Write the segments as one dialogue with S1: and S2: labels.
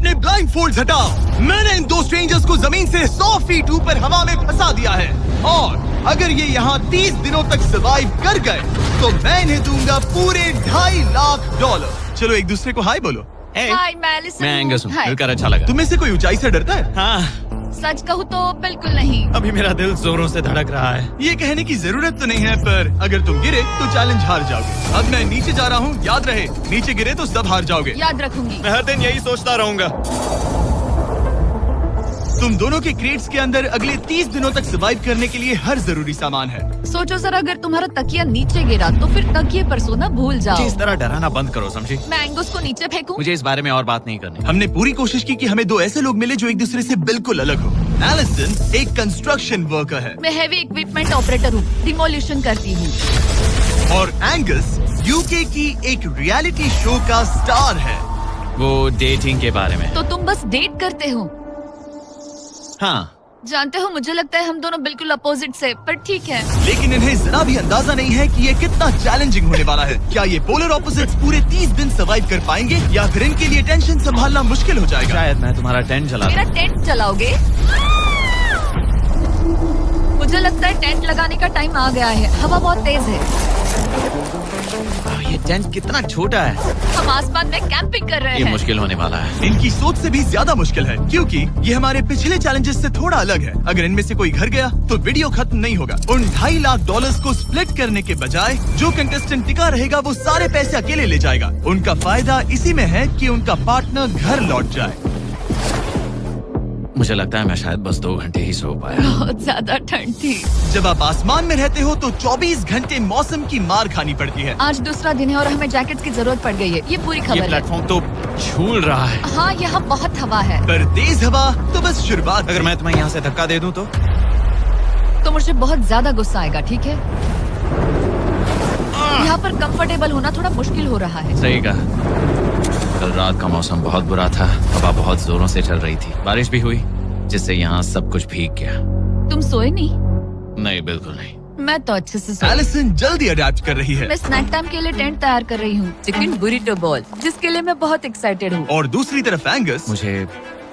S1: अपने blind folds हटाओ। मैंने इन दो स्ट्रेंजर्स को जमीन से 100 फीट ऊपर हवा में फंसा दिया है और अगर ये यहाँ 30 दिनों तक सर्वाइव कर गए तो मैं इन्हें दूंगा पूरे $2.5 लाख। चलो एक दूसरे को हाय बोलो।
S2: हाय, मैं एलिसन
S3: मैं एंगस हूँ,
S2: हाय।
S3: मिलकर अच्छा लगा।
S1: तुम्हें से कोई ऊंचाई से डरता है?
S3: हाँ,
S2: सच कहूँ तो बिल्कुल नहीं।
S3: अभी मेरा दिल जोरों से धड़क रहा है।
S1: ये कहने की जरूरत तो नहीं है, पर अगर तुम गिरे तो चैलेंज हार जाओगे। अब मैं नीचे जा रहा हूँ, याद रहे नीचे गिरे तो सब हार जाओगे।
S2: याद रखूंगी।
S3: मैं हर दिन यही सोचता रहूंगा।
S1: तुम दोनों के क्रेट्स के अंदर अगले 30 दिनों तक सर्वाइव करने के लिए हर जरूरी सामान है।
S2: सोचो सर, अगर तुम्हारा तकिया नीचे गिरा तो फिर तकिए पर सोना भूल जाओ।
S3: मुझे इस तरह डराना बंद करो, समझी?
S2: मैं एंगस को नीचे फेंकूं?
S3: मुझे इस बारे में और बात नहीं करनी।
S1: हमने पूरी कोशिश की कि हमें दो ऐसे लोग मिले जो एक दूसरे से बिल्कुल अलग हो। एलिसन एक कंस्ट्रक्शन वर्कर है
S2: मैं हेवी इक्विपमेंट ऑपरेटर हूँ, डिमोलिशन करती हूँ।
S1: और एंगस यूके की एक रियलिटी शो का स्टार है।
S3: वो डेटिंग के बारे में।
S2: तो तुम बस डेट करते हो?
S3: हाँ,
S2: जानते हो, मुझे लगता है हम दोनों बिल्कुल अपोजिट से, पर ठीक है।
S1: लेकिन इन्हें जरा भी अंदाजा नहीं है कि ये कितना चैलेंजिंग होने वाला है। क्या ये पोलर ऑपोजिट्स पूरे 30 दिन सर्वाइव कर पाएंगे या फिर इनके लिए टेंशन संभालना मुश्किल हो जाएगा?
S3: शायद मैं तुम्हारा टेंट जला
S2: मेरा टेंट जलाओगे? मुझे लगता है टेंट लगाने का टाइम आ गया है। हवा बहुत तेज है।
S3: ये टेंट कितना छोटा है।
S2: हम आसमान में कैंपिंग कर रहे
S3: ये
S2: हैं।
S3: मुश्किल होने वाला है।
S1: इनकी सोच से भी ज्यादा मुश्किल है क्योंकि ये हमारे पिछले चैलेंजेस से थोड़ा अलग है। अगर इनमें से कोई घर गया तो वीडियो खत्म नहीं होगा। उन $2.5 लाख को स्प्लिट करने के बजाय जो कंटेस्टेंट टिका रहेगा वो सारे पैसे अकेले ले जाएगा। उनका फायदा इसी में है कि उनका पार्टनर घर लौट जाए।
S3: मुझे लगता है मैं शायद बस 2 घंटे ही सो पाया।
S2: बहुत ज्यादा ठंड थी।
S1: जब आप आसमान में रहते हो तो 24 घंटे मौसम की मार खानी पड़ती है।
S2: आज दूसरा दिन है और हमें जैकेट की जरूरत पड़ गई है। ये पूरी
S3: ये
S2: खबर है।
S3: प्लेटफॉर्म तो झूल रहा है।
S2: हाँ, यहाँ बहुत हवा है।
S1: पर तेज हवा तो बस शुरुआत।
S3: अगर मैं तुम्हें यहाँ से धक्का दे दूं
S2: तो मुझे बहुत ज्यादा गुस्सा आएगा, ठीक है? यहाँ पर कंफर्टेबल होना थोड़ा मुश्किल हो रहा है।
S3: सही कहा। कल रात का मौसम बहुत बुरा था। हवा बहुत जोरों से चल रही थी। बारिश भी हुई जिससे यहाँ सब कुछ भीग गया।
S2: तुम सोए नहीं?
S3: नहीं, बिल्कुल नहीं।
S2: मैं तो अच्छे से सोई।
S1: एलिसन जल्दी अडेप्ट कर रही है
S2: मैं स्नैक टाइम के लिए टेंट तैयार कर रही हूँ, चिकन बुरिटो बॉल, जिसके लिए मैं बहुत एक्साइटेड हूँ।
S1: और दूसरी तरफ एंगस।
S3: मुझे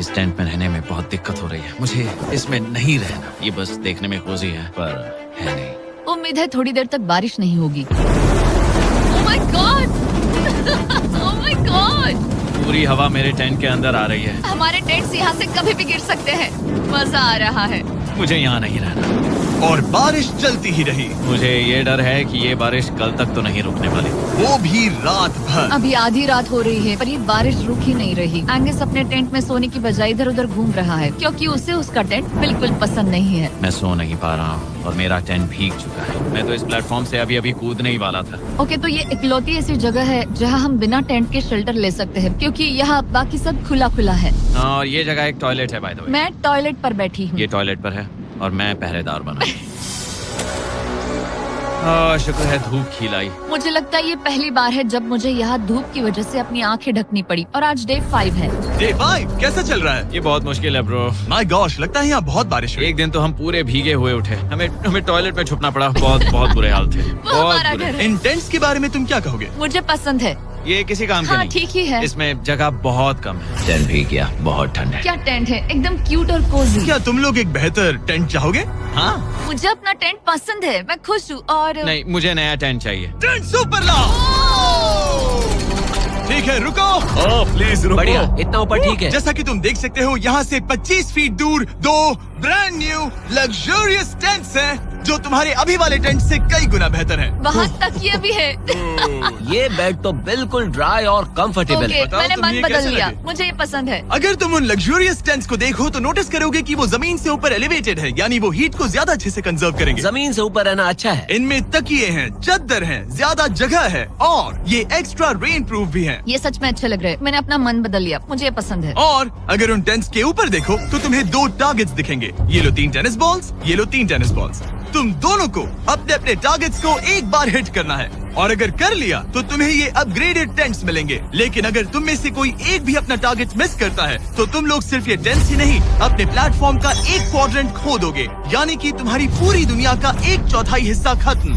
S3: इस टेंट में रहने में बहुत दिक्कत हो रही है। मुझे इसमें नहीं रहना। ये बस देखने में कोजी है पर है नहीं।
S2: उम्मीद है थोड़ी देर तक बारिश नहीं होगी। Oh my God! Oh my God!
S3: पूरी हवा मेरे टेंट के अंदर आ रही है।
S2: हमारे टेंट्स यहाँ से कभी भी गिर सकते हैं। मजा आ रहा है।
S3: मुझे यहाँ नहीं रहना।
S1: और बारिश चलती ही रही।
S3: मुझे ये डर है कि ये बारिश कल तक तो नहीं रुकने वाली।
S1: वो भी रात भर।
S2: अभी आधी रात हो रही है पर ये बारिश रुक ही नहीं रही। एंगस अपने टेंट में सोने की बजाय इधर उधर घूम रहा है क्योंकि उसे उसका टेंट बिल्कुल पसंद नहीं है।
S3: मैं सो नहीं पा रहा हूँ और मेरा टेंट भीग चुका है। मैं तो इस प्लेटफॉर्म से अभी कूदने ही वाला था।
S2: ओके, तो ये इकलौती ऐसी जगह है जहाँ हम बिना टेंट के शेल्टर ले सकते हैं क्योंकि यहाँ बाकी सब खुला खुला है।
S3: और ये जगह एक टॉयलेट है बाय द वे।
S2: मैं टॉयलेट पर बैठी हूँ।
S3: ये टॉयलेट पर है और मैं पहरेदार बना। शुक्र है धूप खिलाई।
S2: मुझे लगता है ये पहली बार है जब मुझे यहाँ धूप की वजह से अपनी आंखें ढकनी पड़ी और आज डे 5 है।
S1: डे 5 कैसा चल रहा है?
S3: ये बहुत मुश्किल है ब्रो।
S1: माय गॉश, लगता है यहाँ बहुत बारिश हुई।
S3: एक दिन तो हम पूरे भीगे हुए उठे। हमें टॉयलेट में छुपना पड़ा। बहुत बुरे हाल थे।
S2: वो हमारा घर है।
S1: इन टेंट्स के बारे में तुम क्या कहोगे?
S2: मुझे पसंद है।
S3: ये किसी काम का
S2: हाँ,
S3: नहीं।
S2: ठीक ही है।
S3: इसमें जगह बहुत कम है। टेंट भीग गया, बहुत ठंड है।
S2: क्या टेंट है, एकदम क्यूट और कोजी।
S1: क्या तुम लोग एक बेहतर टेंट चाहोगे?
S3: हाँ,
S2: मुझे अपना टेंट पसंद है, मैं खुश हूँ। और
S3: नहीं, मुझे नया टेंट चाहिए।
S1: टेंट सुपर लाओ। ठीक है, रुको। प्लीज रुको।
S4: बढ़िया, इतना ऊपर ठीक है।
S1: जैसा कि तुम देख सकते हो यहाँ से 25 फीट दूर 2 ब्रांड न्यू लग्जरियस टेंट्स हैं जो तुम्हारे अभी वाले टेंट से कई गुना बेहतर हैं।
S2: वहाँ तक ये भी है।
S4: ये बेड तो बिल्कुल ड्राई और कंफर्टेबल
S2: ओके,
S4: है।
S1: बताओ
S2: मैंने
S1: तुम्हें
S2: मन
S1: ये
S2: बदल
S1: कैसे
S2: लिया।
S1: लगे?
S2: मुझे ये पसंद है।
S1: अगर तुम उन लग्जरियस टेंट्स को देखो तो नोटिस करोगे कि वो जमीन से ऊपर एलिवेटेड है, यानी वो हीट को ज्यादा अच्छे से कंजर्व करेंगे।
S4: जमीन से ऊपर रहना अच्छा है।
S1: इनमें तकिए हैं, चद्दर हैं, ज्यादा जगह है और ये एक्स्ट्रा रेन प्रूफ भी हैं।
S2: ये सच में अच्छे लग रहे हैं। मैंने अपना मन बदल लिया, मुझे ये पसंद है।
S1: और अगर उन टेंट्स के ऊपर देखो तो तुम्हें 2 टारगेट्स दिखेंगे। ये लो 3 टेनिस बॉल्स, ये लो 3 टेनिस बॉल्स। तुम दोनों को अपने अपने टारगेट्स को एक बार हिट करना है। और अगर कर लिया तो तुम्हें ये अपग्रेडेड टेंट्स मिलेंगे। लेकिन अगर तुम में से कोई एक भी अपना टारगेट मिस करता है तो तुम लोग सिर्फ ये टेंट्स ही नहीं, अपने प्लेटफॉर्म का एक क्वाड्रेंट खो दोगे, यानी कि तुम्हारी पूरी दुनिया का 1/4 हिस्सा खत्म।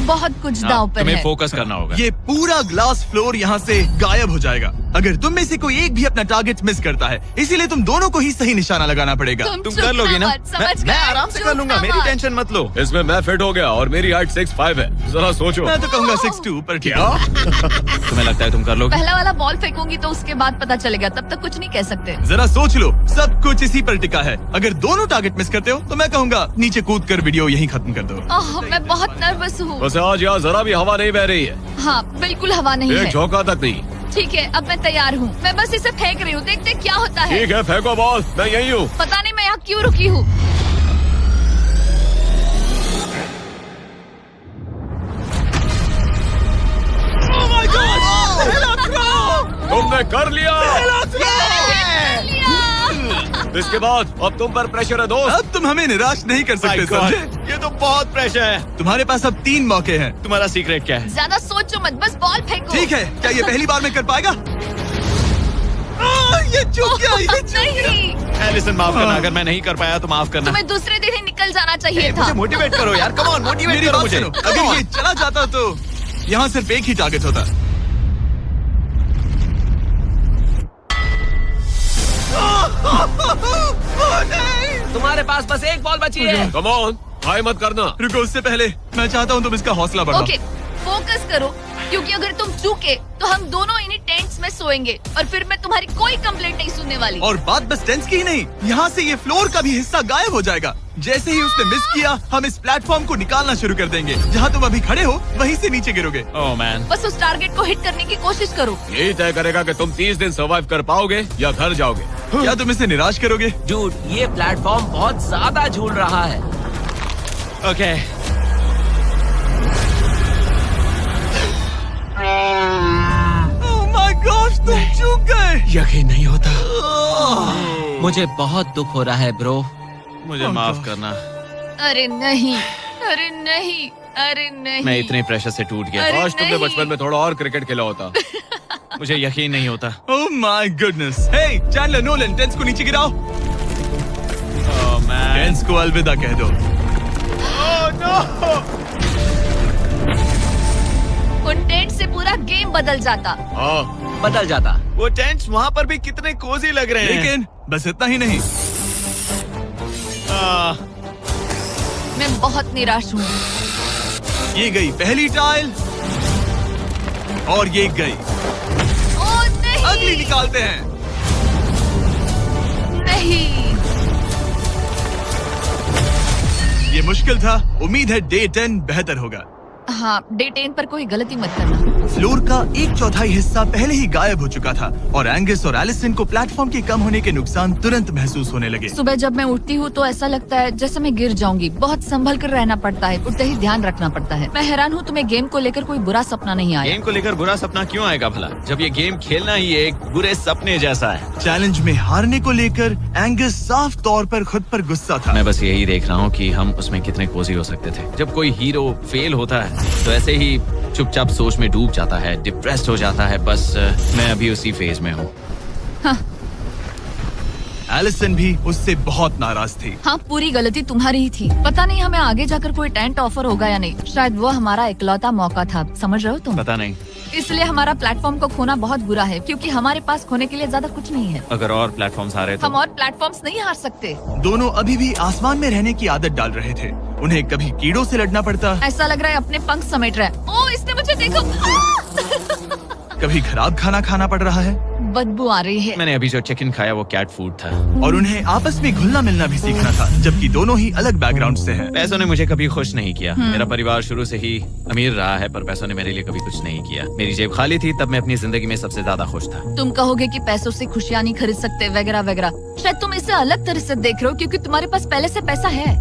S2: बहुत कुछ दांव पर
S3: तुम्हें
S2: है।
S3: फोकस करना होगा।
S1: ये पूरा ग्लास फ्लोर यहाँ से गायब हो जाएगा अगर तुम में से कोई एक भी अपना टारगेट मिस करता है, इसीलिए तुम दोनों को ही सही निशाना लगाना पड़ेगा।
S3: तुम
S2: चुप
S3: कर लोगी ना?
S2: मत, समझ
S3: मैं
S2: गए?
S3: आराम से
S2: चुप
S3: कर लूंगा, मेरी
S2: मत।
S3: टेंशन मत लो।
S4: इसमें मैं फिट हो गया और मेरी हाइट 6'5" है। जरा सोचो।
S1: मैं तो कहूँगा 6'2", पर क्या?
S3: तुम्हें लगता है तुम कर लोगे?
S2: पहला वाला बॉल फेंकूंगी तो उसके बाद पता चलेगा, तब तक कुछ नहीं कह सकते।
S1: जरा सोच लो, सब कुछ इसी पर टिका है। अगर दोनों टारगेट मिस करते हो तो मैं कहूँगा नीचे कूद कर वीडियो यहीं खत्म कर दो।
S2: ओह, मैं बहुत नर्वस हूँ।
S4: बस आज यहाँ जरा भी हवा नहीं बह रही है,
S2: हाँ, बिल्कुल हवा नहीं
S4: एक
S2: है।
S4: झोंका तक नहीं।
S2: ठीक है, अब मैं तैयार हूँ। मैं बस इसे फेंक रही हूँ, देखते क्या होता है।
S4: ठीक है, फेंको बॉल, मैं यही हूँ।
S2: पता नहीं मैं यहाँ क्यों रुकी हूँ।
S4: तुमने कर लिया। इसके बाद अब तुम पर प्रेशर है दोस्त।
S1: अब तुम हमें निराश नहीं कर सकते, समझे?
S3: ये तो बहुत प्रेशर है।
S1: तुम्हारे पास अब 3 मौके हैं।
S3: तुम्हारा सीक्रेट क्या है?
S2: ज्यादा सोचो मत, बस बॉल फेंको।
S1: ठीक है, क्या ये पहली बार में कर पाएगा? ये चूक गया, ये चूक गया।
S2: नहीं,
S3: एलिसन माफ करना, अगर मैं नहीं कर पाया तो माफ करना।
S2: तुम्हें दूसरे दिन ही निकल जाना चाहिए था।
S3: मुझे मोटिवेट करो यार, कम ऑन, मोटिवेट
S1: मेरी
S3: करो
S1: बात
S3: मुझे।
S1: सुनो, अगर ये चला जाता तो यहाँ सिर्फ एक ही टारगेट होता।
S4: तुम्हारे पास बस एक बॉल बची है। कम ऑन, हाय मत करना।
S1: रुको, उससे पहले मैं चाहता हूँ तुम इसका हौसला बढ़ाओ।
S2: ओके, फोकस करो, क्योंकि अगर तुम चूके तो हम दोनों इन्हीं टेंट्स में सोएंगे और फिर मैं तुम्हारी कोई कंप्लेंट नहीं सुनने वाली।
S1: और बात बस टेंस की ही नहीं, यहाँ से ये फ्लोर का भी हिस्सा गायब हो जाएगा। जैसे ही उसने मिस किया, हम इस प्लेटफॉर्म को निकालना शुरू कर देंगे। जहाँ तुम अभी खड़े हो वहीं से नीचे गिरोगे।
S3: ओह मैन,
S2: बस उस टारगेट को हिट करने की कोशिश करो।
S4: यही तय करेगा कि तुम 30 दिन सर्वाइव कर पाओगे या घर जाओगे।
S1: क्या तुम इसे निराश करोगे?
S4: डूड, ये प्लेटफॉर्म बहुत ज्यादा झूल रहा है।
S3: ओके।
S1: ओह माय गॉड, तुम चूक गए।
S3: यकीन नहीं होता।
S4: मुझे बहुत दुख हो रहा है ब्रो।
S3: मुझे माफ करना,
S2: अरे नहीं, अरे नहीं, अरे नहीं।
S3: मैं इतने प्रेशर से टूट गया।
S2: अरे
S4: काश तुमने
S2: नहीं।
S4: बचपन में थोड़ा और क्रिकेट खेला होता।
S3: मुझे यकीन नहीं होता।
S1: Oh my goodness. Hey Chandler Nolan, tense को नीचे गिराओ।
S3: ओह मैन,
S1: टेंस को अलविदा कह दो।
S2: उन टेंट से पूरा गेम बदल जाता।
S4: हाँ, बदल जाता।
S3: वो टेंट्स वहाँ पर भी कितने कोजी लग रहे हैं।
S1: लेकिन बस इतना ही नहीं,
S2: मैं बहुत निराश हूँ।
S1: ये गई पहली टाइल और ये गई।
S2: ओह नहीं,
S1: अगली निकालते हैं।
S2: नहीं।
S1: ये मुश्किल था, उम्मीद है डे 10 बेहतर होगा।
S2: हाँ, डे 10 पर कोई गलती मत करना।
S1: फ्लोर का 1/4 हिस्सा पहले ही गायब हो चुका था और एंगस और एलिसन को प्लेटफॉर्म के कम होने के नुकसान तुरंत महसूस होने लगे।
S2: सुबह जब मैं उठती हूँ तो ऐसा लगता है जैसे मैं गिर जाऊंगी। बहुत संभल कर रहना पड़ता है, उठते ही ध्यान रखना पड़ता है। मैं हैरान हूँ तुम्हें गेम को लेकर कोई बुरा सपना नहीं आया।
S3: गेम को लेकर बुरा सपना क्यों आएगा भला, जब ये गेम खेलना ही एक बुरे सपने जैसा है।
S1: चैलेंज में हारने को लेकर एंगस साफ तौर पर खुद पर गुस्सा था।
S3: मैं बस यही देख रहा हूँ कि हम उसमें कितने कोजी हो सकते थे। जब कोई हीरो फेल होता है तो ऐसे ही चुपचाप सोच में डूब जाता है, डिप्रेस्ड हो जाता है। बस मैं अभी उसी फेज में हूँ।
S1: एलिसन भी उससे बहुत नाराज थी।
S2: हाँ, पूरी गलती तुम्हारी ही थी। पता नहीं हमें आगे जाकर कोई टेंट ऑफर होगा या नहीं। शायद वो हमारा इकलौता मौका था, समझ रहे हो तुम?
S3: पता नहीं,
S2: इसलिए हमारा प्लेटफॉर्म को खोना बहुत बुरा है, क्योंकि हमारे पास खोने के लिए ज्यादा कुछ नहीं है।
S3: अगर और प्लेटफॉर्म्स आ रहे
S2: हम
S3: तो
S2: और प्लेटफॉर्म्स नहीं हार सकते।
S1: दोनों अभी भी आसमान में रहने की आदत डाल रहे थे। उन्हें कभी कीड़ों से लड़ना पड़ता,
S2: ऐसा लग रहा है अपने पंख समेट रहा है। ओह, इसने मुझे देखो।
S1: कभी खराब खाना खाना पड़ रहा है
S2: बदबू आ रही है।
S3: मैंने अभी जो चिकन खाया वो कैट फूड था।
S1: और उन्हें आपस में घुलना मिलना भी सीखना था, जबकि दोनों ही अलग बैकग्राउंड से हैं।
S3: पैसों ने मुझे कभी खुश नहीं किया। मेरा परिवार शुरू से ही अमीर रहा है, पर पैसों ने मेरे लिए कभी कुछ नहीं किया। मेरी जेब खाली थी तब मैं अपनी जिंदगी में सबसे ज्यादा खुश था।
S2: तुम कहोगे कि पैसों से खुशियां नहीं खरीद सकते वगैरह वगैरह। शायद तुम इसे अलग तरह से देख रहे हो, क्योंकि तुम्हारे पास पहले से पैसा है।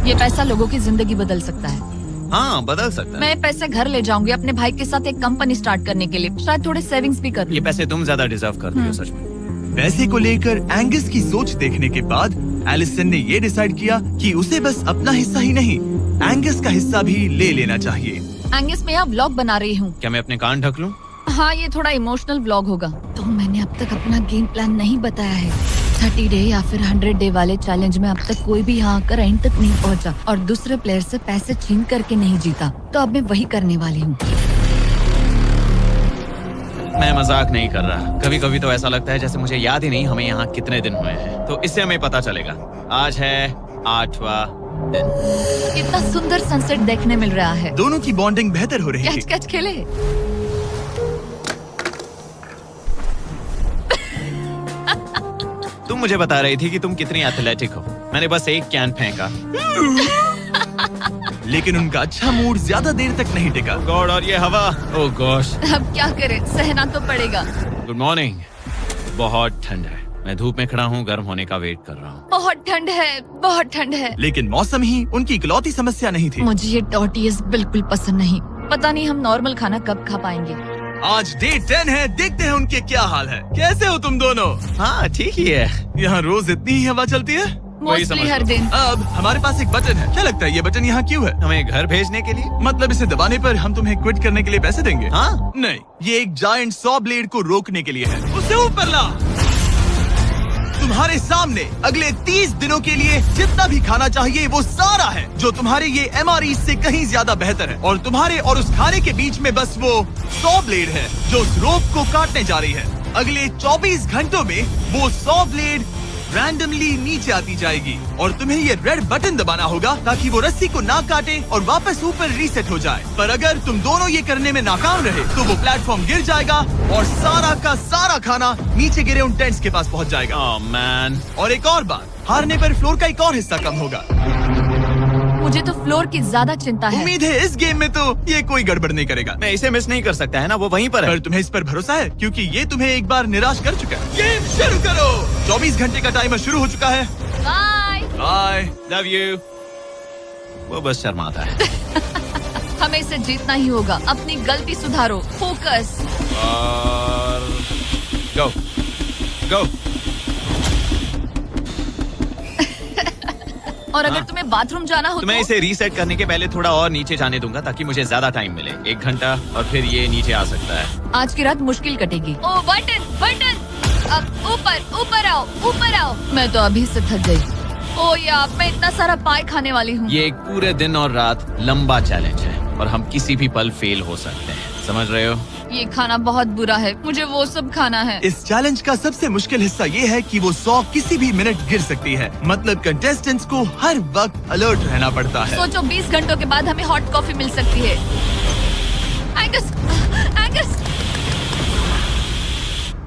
S2: ये पैसा लोगों की जिंदगी बदल सकता है।
S3: हाँ, बदल सकता है।
S2: मैं पैसे घर ले जाऊंगी अपने भाई के साथ एक कंपनी स्टार्ट करने के लिए। शायद थोड़े सेविंग्स भी कर लूं।
S3: ये पैसे तुम ज्यादा डिजर्व करते हो सच में।
S1: पैसे को लेकर एंगस की सोच देखने के बाद एलिसन ने ये डिसाइड किया कि उसे बस अपना हिस्सा ही नहीं, एंगस का हिस्सा भी ले लेना चाहिए।
S2: एंगस मैं यहाँ व्लॉग बना रही हूँ।
S3: क्या मैं अपने कान ढक लूं?
S2: हाँ, ये थोड़ा इमोशनल व्लॉग होगा। तो मैंने अब तक अपना गेम प्लान नहीं बताया है। 30 डे या फिर 100 डे वाले चैलेंज में अब तक कोई भी यहाँ आकर एंड तक नहीं पहुँचा और दूसरे प्लेयर से पैसे छीन करके नहीं जीता। तो अब मैं वही करने वाली हूँ।
S3: मैं मजाक नहीं कर रहा। कभी कभी तो ऐसा लगता है जैसे मुझे याद ही नहीं हमें यहाँ कितने दिन हुए हैं। तो इससे हमें पता चलेगा। आज है 8वां दिन।
S2: कितना सुंदर सनसेट देखने मिल रहा है।
S1: दोनों की बॉन्डिंग बेहतर हो रही है।
S2: कैच कैच खेले।
S3: तुम मुझे बता रही थी कि तुम कितनी एथलेटिक हो। मैंने बस एक कैन फेंका
S1: लेकिन उनका अच्छा मूड ज्यादा देर तक नहीं टिका।
S3: गॉड, और ये हवा। ओह गॉश।
S2: अब क्या करें, सहना तो पड़ेगा।
S3: Good morning. बहुत ठंड है। मैं धूप में खड़ा हूँ, गर्म होने का वेट कर रहा हूँ।
S2: बहुत ठंड है, बहुत ठंड है।
S1: लेकिन मौसम ही उनकी इकलौती समस्या नहीं थी।
S2: मुझे ये टॉर्टियस बिल्कुल पसंद नहीं। पता नहीं हम नॉर्मल खाना कब खा पाएंगे।
S1: आज डे 10 है, देखते हैं उनके क्या हाल है। कैसे हो तुम दोनों?
S3: हाँ ठीक ही है।
S1: यहाँ रोज इतनी ही हवा चलती है?
S2: मोस्टली हर दिन।
S1: अब हमारे पास एक बटन है। क्या लगता है ये बटन यहाँ क्यों है?
S3: हमें घर भेजने के लिए?
S1: मतलब इसे दबाने पर हम तुम्हें क्विट करने के लिए पैसे देंगे?
S3: हाँ।
S1: नहीं, ये एक जायंट सॉ ब्लेड को रोकने के लिए है। उसे ऊपर ला। तुम्हारे सामने अगले 30 दिनों के लिए जितना भी खाना चाहिए वो सारा है, जो तुम्हारे ये MRE से कहीं ज्यादा बेहतर है। और तुम्हारे और उस खाने के बीच में बस वो सॉ ब्लेड है जो उस रोप को काटने जा रही है। अगले 24 घंटों में वो सॉ ब्लेड रैंडमली नीचे आती जाएगी और तुम्हें ये रेड बटन दबाना होगा ताकि वो रस्सी को ना काटे और वापस ऊपर रीसेट हो जाए। पर अगर तुम दोनों ये करने में नाकाम रहे तो वो प्लेटफॉर्म गिर जाएगा और सारा का सारा खाना नीचे गिरे उन टेंट्स के पास पहुंच जाएगा।
S3: Oh man.
S1: और एक और बात, हारने पर फ्लोर का एक और हिस्सा कम होगा।
S2: मुझे तो फ्लोर की ज्यादा चिंता है।
S1: उम्मीद है इस गेम में तो ये कोई गड़बड़ नहीं करेगा।
S3: मैं इसे मिस नहीं कर सकता है ना, वो वहीं पर है।
S1: पर तुम्हें इस पर भरोसा है क्योंकि ये तुम्हें एक बार निराश कर चुका है। गेम शुरू करो। 24 घंटे का टाइमर शुरू हो चुका है।
S2: बाय।
S1: बाय।
S3: Love you. वो बस शर्माता है।
S2: हमें इसे जीतना ही होगा। अपनी गलती सुधारो। फोकस।
S3: और गो गो।
S2: और अगर तुम्हें बाथरूम जाना हो
S3: तो मैं इसे रीसेट करने के पहले थोड़ा और नीचे जाने दूंगा ताकि मुझे ज्यादा टाइम मिले। 1 घंटा और फिर ये नीचे आ सकता है।
S2: आज की रात मुश्किल कटेगी। ओ बटन बटन। अब ऊपर ऊपर आओ, ऊपर आओ। मैं तो अभी से थक गई। ओ यार, मैं इतना सारा पाई खाने वाली हूँ।
S3: ये एक पूरे दिन और रात लंबा चैलेंज है और हम किसी भी पल फेल हो सकते हैं। समझ रहे हो?
S2: ये खाना बहुत बुरा है। मुझे वो सब खाना है।
S1: इस चैलेंज का सबसे मुश्किल हिस्सा ये है कि वो 100 किसी भी मिनट गिर सकती है। मतलब कंटेस्टेंट्स को हर वक्त अलर्ट रहना पड़ता है।
S2: सोचो 20 घंटों के बाद हमें हॉट कॉफी मिल सकती है। Angus, Angus.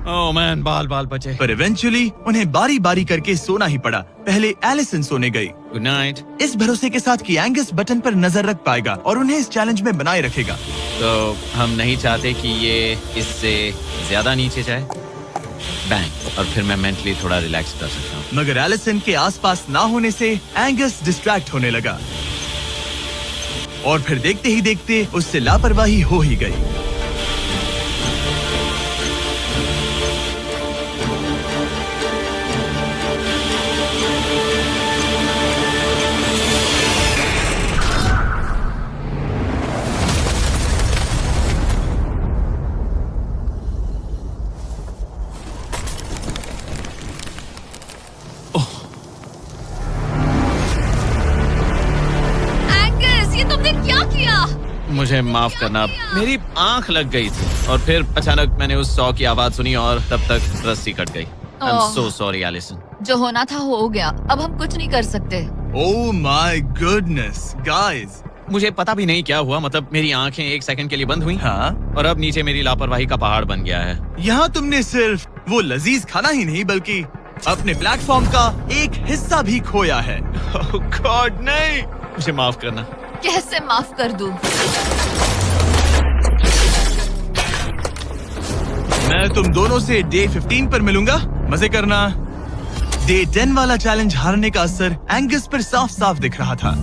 S3: ओह मैन, बाल बाल बचे।
S1: पर इवेंचुअली उन्हें बारी बारी करके सोना ही पड़ा। पहले एलिसन सोने गई,
S3: गुड नाइट।
S1: इस भरोसे के साथ कि एंगस बटन पर नजर रख पाएगा और उन्हें इस चैलेंज में बनाए रखेगा।
S3: तो हम नहीं चाहते कि ये इससे ज्यादा नीचे जाए। बैंग। और फिर मैं मेंटली थोड़ा रिलैक्स कर सकता हूँ।
S1: मगर एलिसन के आसपास ना होने से एंगस डिस्ट्रैक्ट होने लगा और फिर देखते ही देखते उससे लापरवाही हो ही गई।
S3: मुझे माफ करना, मेरी आंख लग गई थी और फिर अचानक मैंने उस सॉ की आवाज सुनी और तब तक रस्सी कट गई। I'm so sorry, Allison.
S2: जो होना था हो गया। अब हम कुछ नहीं कर सकते।
S1: Oh my goodness, guys!
S3: मुझे पता भी नहीं क्या हुआ। मतलब मेरी आंखें 1 सेकंड के लिए बंद हुई।
S1: हाँ? और
S3: अब नीचे मेरी लापरवाही का पहाड़ बन गया है।
S1: यहाँ तुमने सिर्फ वो लजीज खाना ही नहीं बल्कि अपने प्लेटफॉर्म का एक हिस्सा भी खोया है।
S3: Oh God, नहीं। मुझे माफ करना।
S2: कैसे माफ कर दूं?
S1: मैं तुम दोनों से डे 15 पर मिलूंगा। मजे करना। डे 10 वाला चैलेंज हारने का असर एंगस पर साफ साफ दिख रहा था।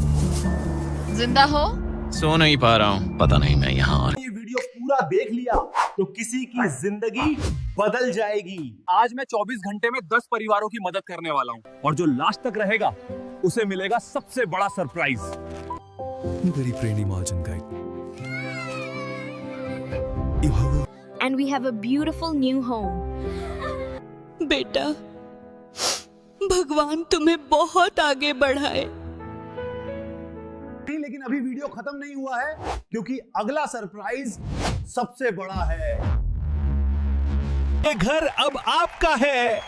S2: जिंदा हो?
S3: सो नहीं पा रहा हूँ। पता नहीं मैं यहाँ और
S5: ये वीडियो पूरा देख लिया तो किसी की जिंदगी बदल जाएगी। आज मैं 24 घंटे में 10 परिवारों की मदद करने वाला हूँ और जो लास्ट तक रहेगा उसे मिलेगा सबसे बड़ा surprise.
S6: Very brainy margin guy. and we have a beautiful new home.
S7: बेटा, भगवान तुम्हें बहुत आगे बढ़ाए।
S5: लेकिन अभी वीडियो खत्म नहीं हुआ है, क्योंकि अगला सरप्राइज सबसे बड़ा है। ये घर अब आपका है।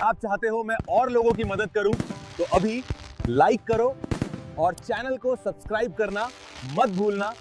S5: आप चाहते हो मैं और लोगों की मदद करूं, तो अभी लाइक करो और चैनल को सब्सक्राइब करना मत भूलना।